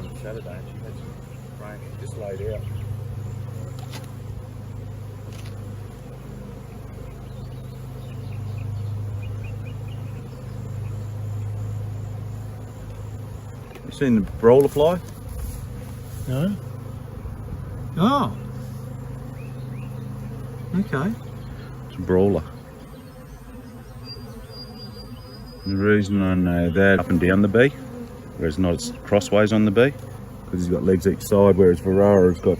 on Saturday and she had some rain just laid out. You seen the brawler fly? No. Oh. Okay. It's a brawler. And the reason I know that up and down the bee, whereas not it's crossways on the bee, because he's got legs each side, whereas Varroa's got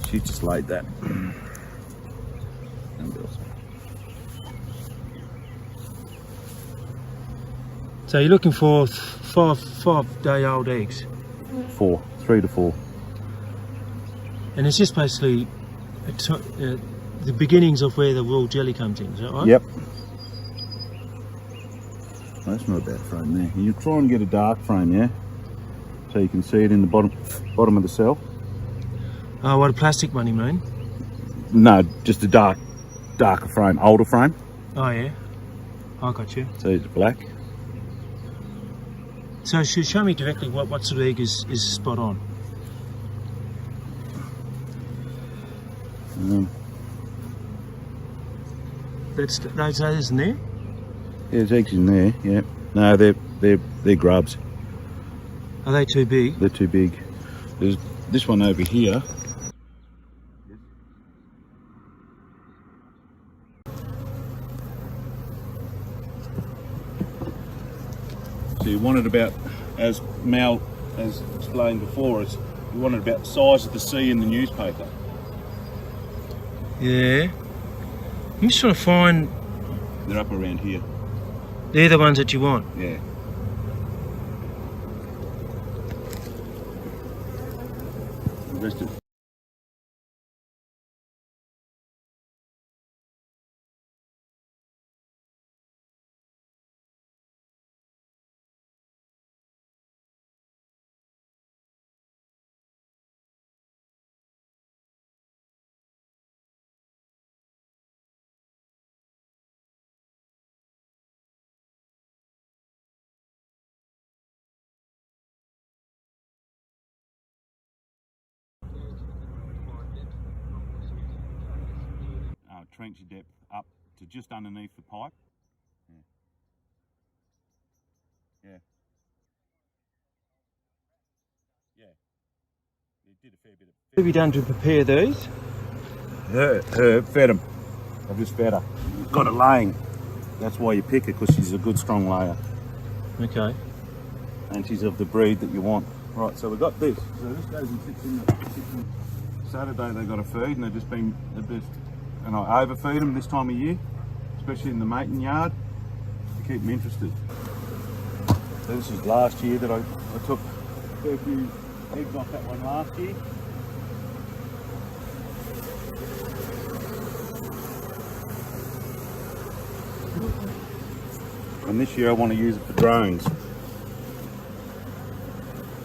she just laid that. So you're looking for 5-day-old eggs? 3 to 4. And it's just basically the beginnings of where the raw jelly comes in, is that right? Yep. That's not a bad frame there. You try and get a dark frame, yeah? So you can see it in the bottom of the cell. Oh, what a plastic one, you mean? No, just a darker frame, older frame. Oh yeah, I got you. So it's black. So show me directly what sort of egg is spot on. Those eggs in there? Yeah, there's eggs in there. Yeah. No, they're grubs. Are they too big? They're too big. There's this one over here. So you want it about, as Mal has explained before, you want it about the size of the C in the newspaper. Yeah. I'm just trying to find. They're up around here. They're the ones that you want. Yeah. The rest of trench depth up to just underneath the pipe. Yeah. Yeah. It did a fair bit of. What have you done to prepare these? Her fed them. I've just fed her. Got her laying. That's why you pick her, because she's a good strong layer. Okay. And she's of the breed that you want. Right, so we've got this. So this goes and sits in the Saturday they got a feed, and they've just and I overfeed them this time of year, especially in the mating yard, to keep them interested. So this is last year that I took a fair few eggs off that one last year. And this year I want to use it for drones.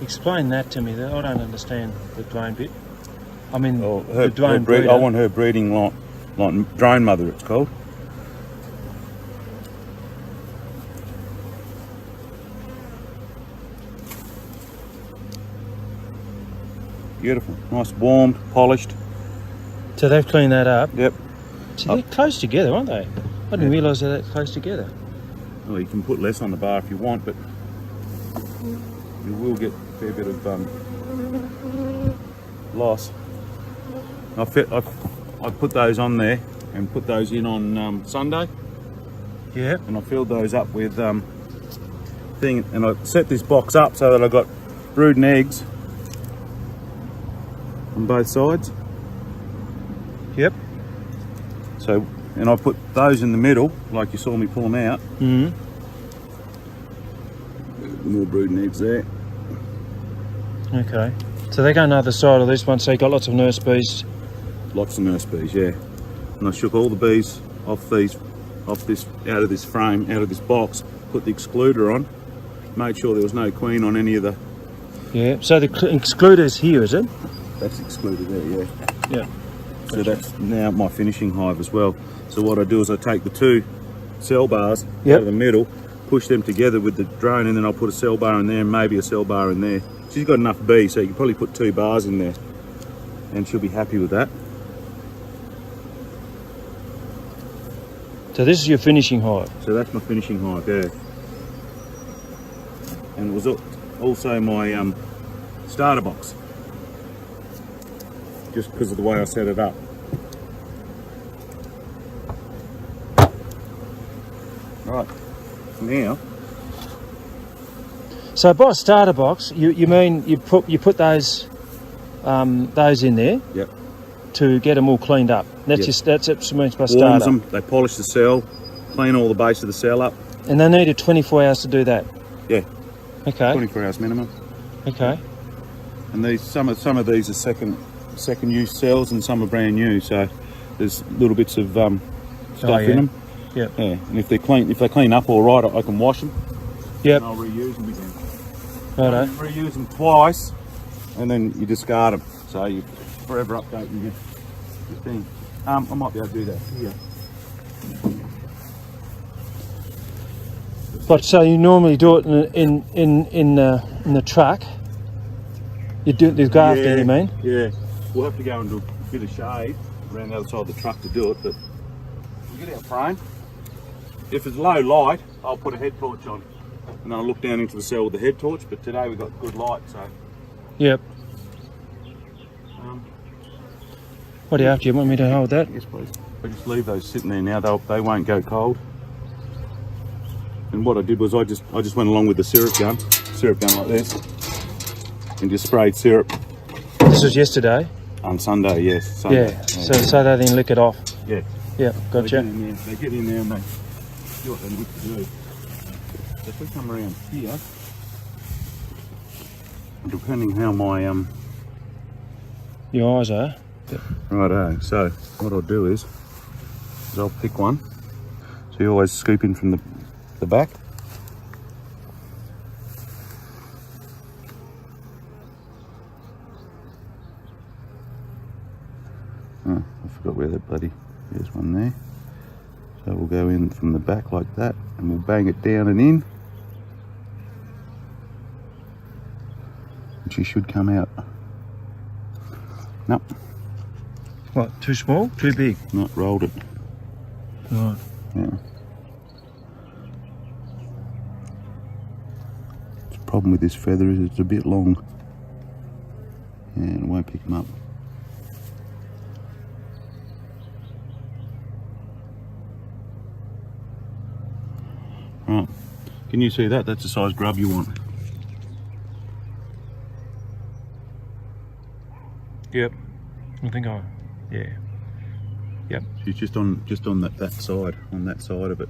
Explain that to me. I don't understand the drone bit. I mean, the drone breeder. I want her breeding like drone mother, it's called. Beautiful, nice, warmed, polished. So they've cleaned that up. Yep. So they're close together, aren't they? I didn't realise they're that close together. Well, you can put less on the bar if you want, but you will get a fair bit of loss. I put those on there and put those in on Sunday. Yeah. And I filled those up with thing, and I set this box up so that I got brood and eggs on both sides. Yep. So, and I put those in the middle, like you saw me pull them out. Mm-hmm. More brood and eggs there. Okay. So they go on the other side of this one, so you got lots of nurse bees. Lots of nurse bees, yeah. And I shook all the bees off this, out of this frame, out of this box, put the excluder on, made sure there was no queen on any of the. Yeah. So the excluder's here, is it? That's excluded there, yeah. Yeah. So that's now my finishing hive as well. So what I do is I take the two cell bars out of the middle, push them together with the drone, and then I'll put a cell bar in there and maybe a cell bar in there. She's got enough bee, so you can probably put 2 bars in there and she'll be happy with that. So this is your finishing hive. So that's my finishing hive, yeah. And it was also my starter box, just because of the way I set it up. Right, now. So by starter box, you mean you put those in there? Yep. To get them all cleaned up. That's Yep. that's what it means by Warms starter. them, they polish the cell, clean all the base of the cell up. And they needed 24 hours to do that. Yeah. Okay. 24 hours minimum. Okay. And these some of these are second use cells, and some are brand new. So there's little bits of stuff in them. Yeah. Yeah. And if they clean up all right, I can wash them. Yep. And I'll reuse them again. Righto. Reuse them twice, and then you discard them. So you forever updating your thing. I might be able to do that here. But so you normally do it in the truck. You do it with grafting, Yeah, you mean? Yeah. We'll have to go and do a bit of shade around the other side of the truck to do it, but we'll get our frame. If it's low light, I'll put a head torch on, and I'll look down into the cell with the head torch. But today we've got good light, so. Yep. What do you have? Do you want me to hold that? Yes, please. I just leave those sitting there now. They won't go cold. And what I did was I just went along with the syrup gun like this, and just sprayed syrup. This was yesterday. On Sunday, yes. Sunday. Yeah. So they didn't lick it off. Yeah. Yeah. Gotcha. They get in there and they do what they need to do. So if we come around here, depending how my Your eyes are. righto. So what I'll do is I'll pick one. So you always scoop in from the back. Oh, I forgot where that bloody. There's one there. So we'll go in from the back like that, and we'll bang it down and in. And she should come out. Nope. What? Too small? Too big? Not rolled it. Right. Yeah. The problem with this feather is it's a bit long. Yeah, and it won't pick them up. Right. Can you see that? That's the size grub you want. Yep. I think yeah. Yep. She's just on that side, on that side of it.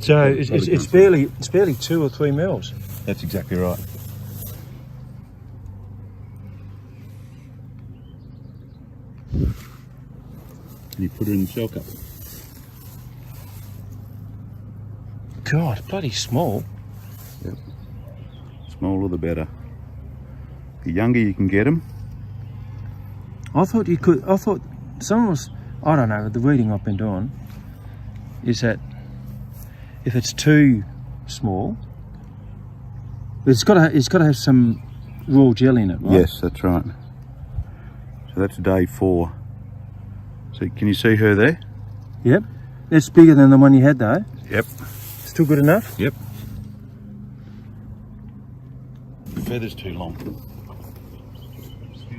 So it's barely 2 or 3 mils. That's exactly right. And you put her in the shell cup. God, bloody small. Yep. Smaller the better. The younger you can get them. I thought you could. I thought someone was. I don't know. The reading I've been doing is that if it's too small, it's got to have some raw jelly in it, right? Yes, that's right. So that's day 4. So can you see her there? Yep. It's bigger than the one you had though. Yep. Still good enough? Yep. The feather's too long. Still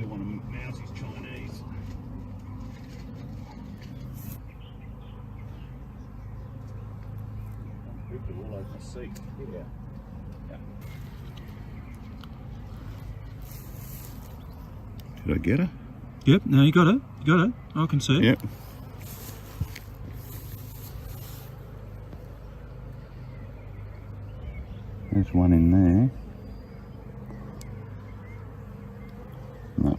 one of Mousie's Chinese. Ripped it all over my seat. Yeah. Did I get her? Yep. No, you got it. You got it. I can see it. Yep. There's one in there. No.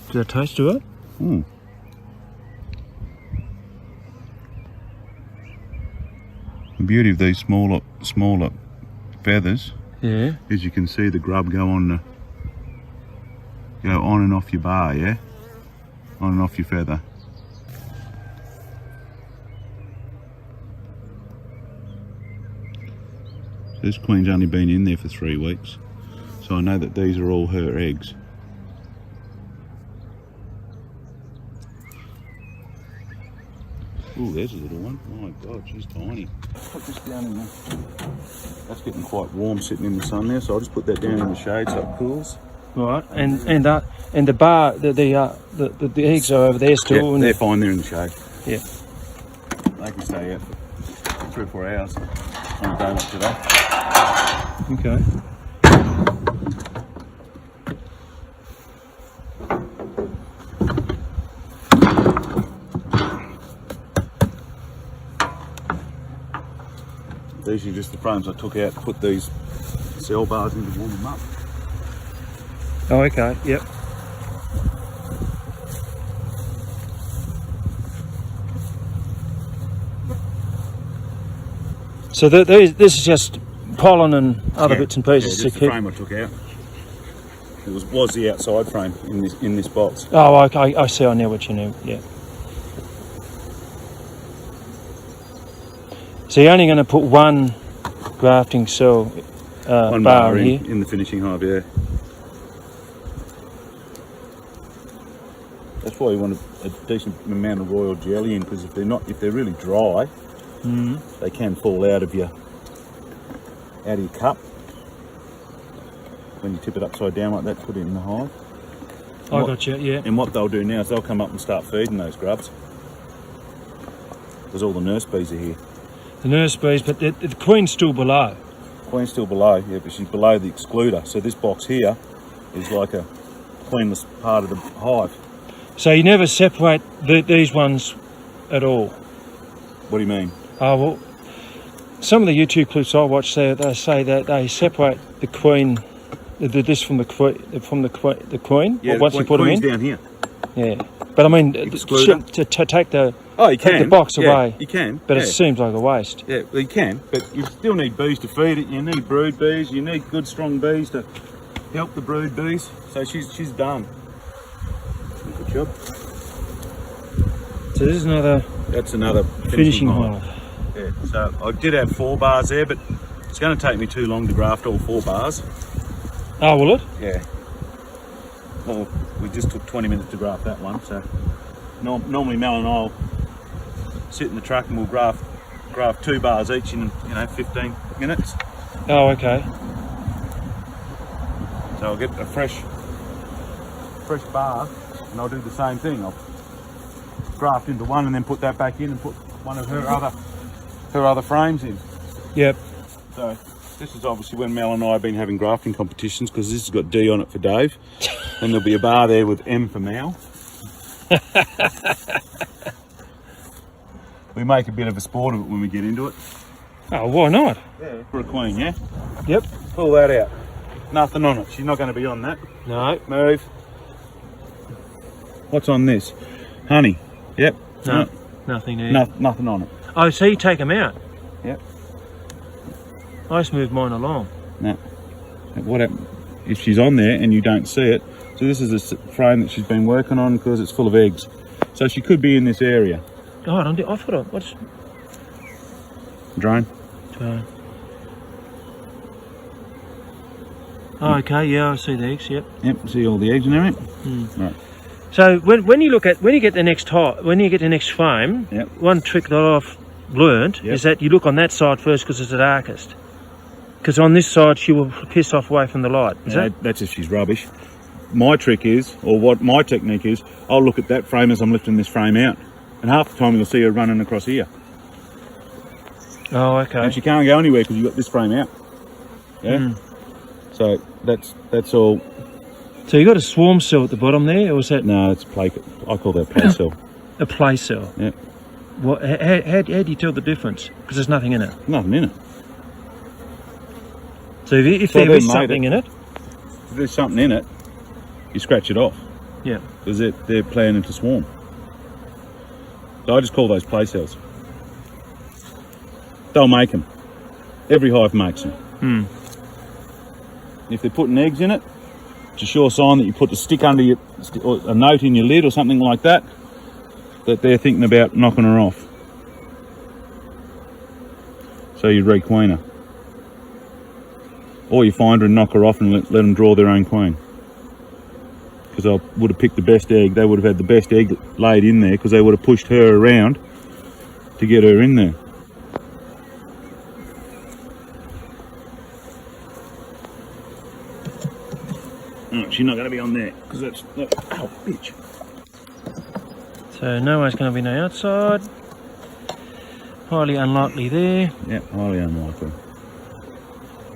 Does that taste to it? Hmm. The beauty of these smaller feathers, Yeah. is you can see the grub go on and off your bar, yeah? On and off your feather. This queen's only been in there for 3 weeks, so I know that these are all her eggs. Oh, there's a little one. My God, she's tiny. Put this down in there. That's getting quite warm sitting in the sun there, so I'll just put that down in the shade so it cools. Right, and the bar, the eggs are over there still. Yeah, they're fine. They're in the shade. Yeah. They can stay out for 3 or 4 hours on a day like today. Okay. These are just the frames I took out to put these cell bars in to warm them up. Oh, okay. Yep. So this is just pollen and other bits and pieces. Yeah, just the frame I took out. It was the outside frame in this box. Oh, okay. I see. I know what you mean. Yeah. So you're only going to put one grafting cell One bar in here? In the finishing hive, yeah. That's why you want a decent amount of royal jelly in, because if they're really dry, they can fall out of your cup when you tip it upside down like that. Put it in the hive. I got you. Yeah. And what they'll do now is they'll come up and start feeding those grubs, because all the nurse bees are here. The nurse bees, but the queen's still below. Queen's still below, yeah, but she's below the excluder. So this box here is like a queenless part of the hive. So you never separate these ones at all? What do you mean? Oh, well, some of the YouTube clips I watch, they say that they separate the queen, this from the queen. Yeah, once you put them in. down here. Yeah, but I mean, Excluder. to take the You take the box away. You can, but it seems like a waste. Yeah, well, you can, but you still need bees to feed it. You need brood bees. You need good, strong bees to help the brood bees. So she's done. Good job. So this is another. That's another finishing hive. Yeah. So I did have 4 bars there, but it's going to take me too long to graft all 4 bars. Oh, will it? Yeah. Well, we just took 20 minutes to graft that one. So normally Mel and I'll sit in the truck and we'll graft 2 bars each in 15 minutes. Oh, okay. So I'll get a fresh bar and I'll do the same thing. I'll graft into one and then put that back in and put one of her other frames in. Yep. So this is obviously when Mel and I have been having grafting competitions, because this has got D on it for Dave, and there'll be a bar there with M for Mel. We make a bit of a sport of it when we get into it. Oh, why not? Yeah. For a queen, yeah? Yep. Pull that out. Nothing on it. She's not going to be on that. No. Move. What's on this? Honey. Yep. No. Nothing there. Nothing on it. Oh, so you take them out? Yep. I just move mine along. No. What happens if she's on there and you don't see it? So this is a frame that she's been working on because it's full of eggs. So she could be in this area. Oh, I thought what's Drone. drone? Oh, okay. Yeah, I see the eggs. Yep. Yep. See all the eggs and everything. Right. So when you get the next frame, Yep. one trick that I've learned is that you look on that side first because it's the darkest. Because on this side she will piss off away from the light. That's if she's rubbish. My trick is, or what my technique is, I'll look at that frame as I'm lifting this frame out, and half the time you'll see her running across here. Oh, okay. And she can't go anywhere because you've got this frame out. Yeah. So that's all. So you got a swarm cell at the bottom there, or is that? No, it's play. I call that play cell. A play cell. Yeah. What? How do you tell the difference? Because there's nothing in it. Nothing in it. So if there is something in it, if there's something in it, you scratch it off. Yeah. Because they're planning to swarm. So I just call those play cells. They'll make them. Every hive makes them. If they're putting eggs in it, it's a sure sign that you put a stick under your, or a note in your lid or something like that, that they're thinking about knocking her off. So you requeen her. or you find her and knock her off and let them draw their own queen. Because I would have picked the best egg. They would have had the best egg laid in there because they would have pushed her around to get her in there. Oh, she's not going to be on there because that's oh, bitch. So no one's going to be no outside. Highly unlikely there. Yeah, highly unlikely.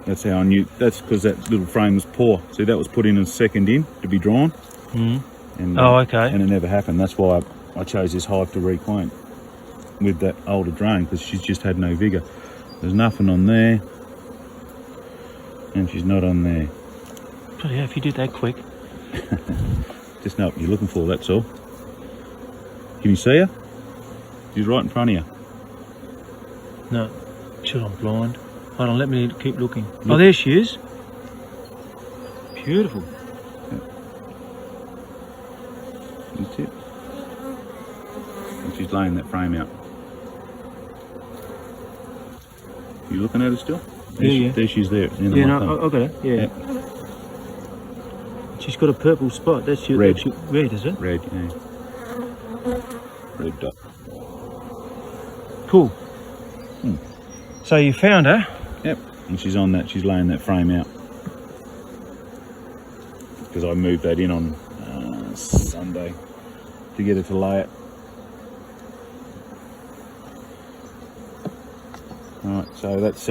That's how I knew. That's because that little frame was poor. See, that was put in as second in to be drawn. Mm. And, oh, okay. And it never happened. That's why I chose this hive to requeen with that older drone, because she's just had no vigour. There's nothing on there, and she's not on there. Bloody hell, if you did that quick. Just know what you're looking for, that's all. Can you see her? She's right in front of you. No, shit, I'm blind. Hold on, let me keep looking. Look. Oh, there she is. Beautiful. That's it. And she's laying that frame out. You looking at her still? There she's there. Yeah, no, I got her. Yeah. She's got a purple spot. That's your red. Red, is it? Red, yeah. Red dot. Cool. So you found her? Yep. And she's on that. She's laying that frame out. Because I moved that in on Sunday to get her to lay it. Alright, so that's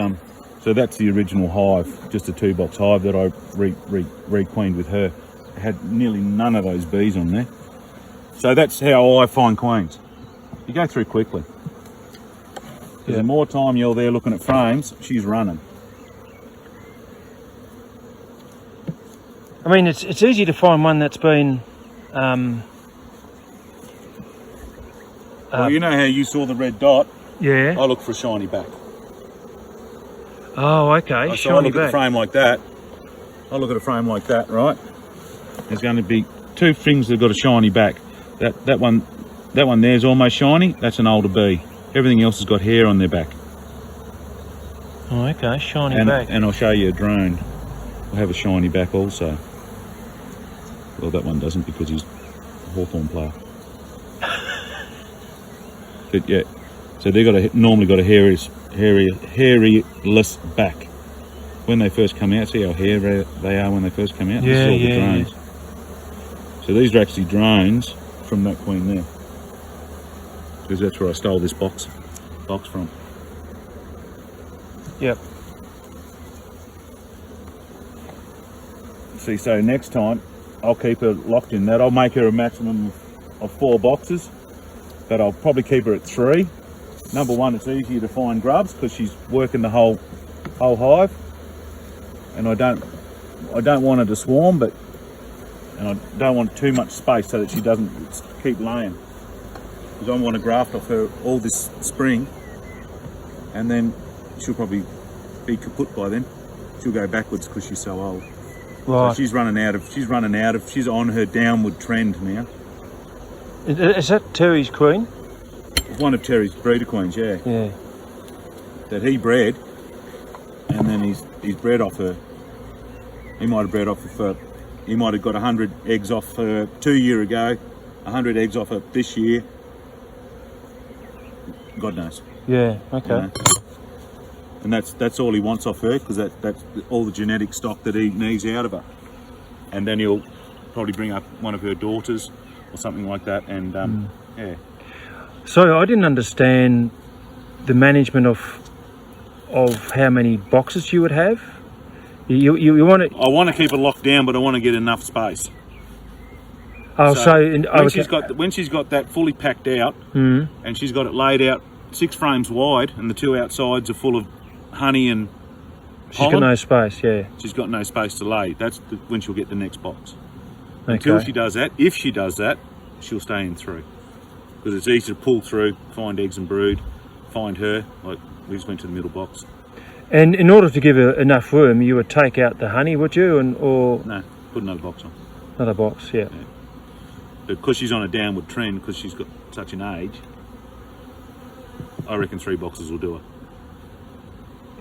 the original hive, just a 2-box hive that I re-queened with her. It had nearly none of those bees on there. So that's how I find queens. You go through quickly. Yeah. The more time you're there looking at frames, she's running. I mean, it's easy to find one that's been well, you know how you saw the red dot? Yeah. I look for a shiny back. Oh, okay. So I look at a frame like that. I look at a frame like that, right? There's going to be 2 things that have got a shiny back. That one there's almost shiny. That's an older bee. Everything else has got hair on their back. Oh, okay. Shiny back. And I'll show you a drone. Will have a shiny back also. Well, that one doesn't because he's a Hawthorn player. But yeah, so they've normally got a hairy-less back. When they first come out, see how hairy they are when they first come out? Yeah, this is all yeah, the drones. Yeah. So these are actually drones from that queen there. Because that's where I stole this box from. Yep. See, so next time I'll keep her locked in that. I'll make her a maximum of 4 boxes, but I'll probably keep her at 3. Number one, it's easier to find grubs because she's working the whole hive, and I don't want her to swarm, and I don't want too much space so that she doesn't keep laying. Because I want to graft off her all this spring, and then she'll probably be kaput by then. She'll go backwards because she's so old. Right. So she's on her downward trend now. Is that Terry's queen? One of Terry's breeder queens, yeah. Yeah. That he bred, and then he's bred off her. He might have bred off her. He might have got 100 eggs off her 2 years ago, 100 eggs off her this year. God knows. Yeah. Okay. You know? And that's all he wants off her, because that's all the genetic stock that he needs out of her. And then he'll probably bring up one of her daughters or something like that, and yeah. So I didn't understand the management of how many boxes you would have. You want it? I want to keep it locked down, but I want to get enough space. Oh, when she's got that fully packed out, and she's got it laid out 6 frames wide, and the 2 outsides are full of honey and she's got no space. Yeah, she's got no space to lay. That's when she'll get the next box. Okay. Until she does that, if she does that, she'll stay in through, because it's easy to pull through, find eggs and brood, find her. Like we just went to the middle box. And in order to give her enough room, you would take out the honey, would you, or no, put another box on. Another box, yeah. But because she's on a downward trend, because she's got such an age, I reckon 3 boxes will do her.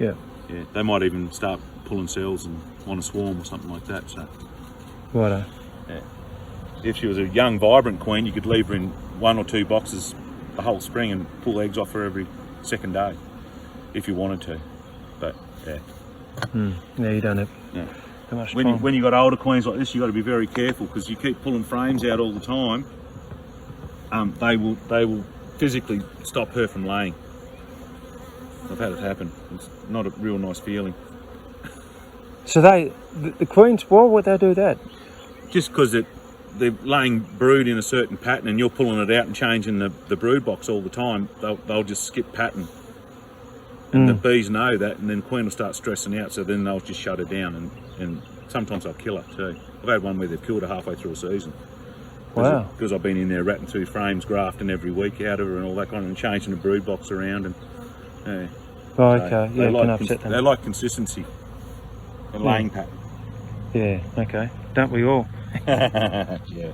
Yeah. Yeah, they might even start pulling cells and want to swarm or something like that. So, Righto. yeah. If she was a young, vibrant queen, you could leave her in 1 or 2 boxes the whole spring and pull eggs off her every second day, if you wanted to. But yeah, Yeah, you don't have yeah. too much time. When you got older queens like this, you got to be very careful because you keep pulling frames out all the time. They will physically stop her from laying. I've had it happen. It's not a real nice feeling. So the queens, why would they do that? Just because they're laying brood in a certain pattern and you're pulling it out and changing the brood box all the time, they'll just skip pattern. And the bees know that, and then queen will start stressing out, so then they'll just shut her down, and sometimes they'll kill her too. I've had one where they've killed her halfway through a season. Wow. Because I've been in there ratting through frames, grafting every week out of her and all that kind of, and changing the brood box around. And yeah. Oh, okay. Yeah, it can upset them. They like consistency and laying pattern. Yeah, okay. Don't we all? Yeah.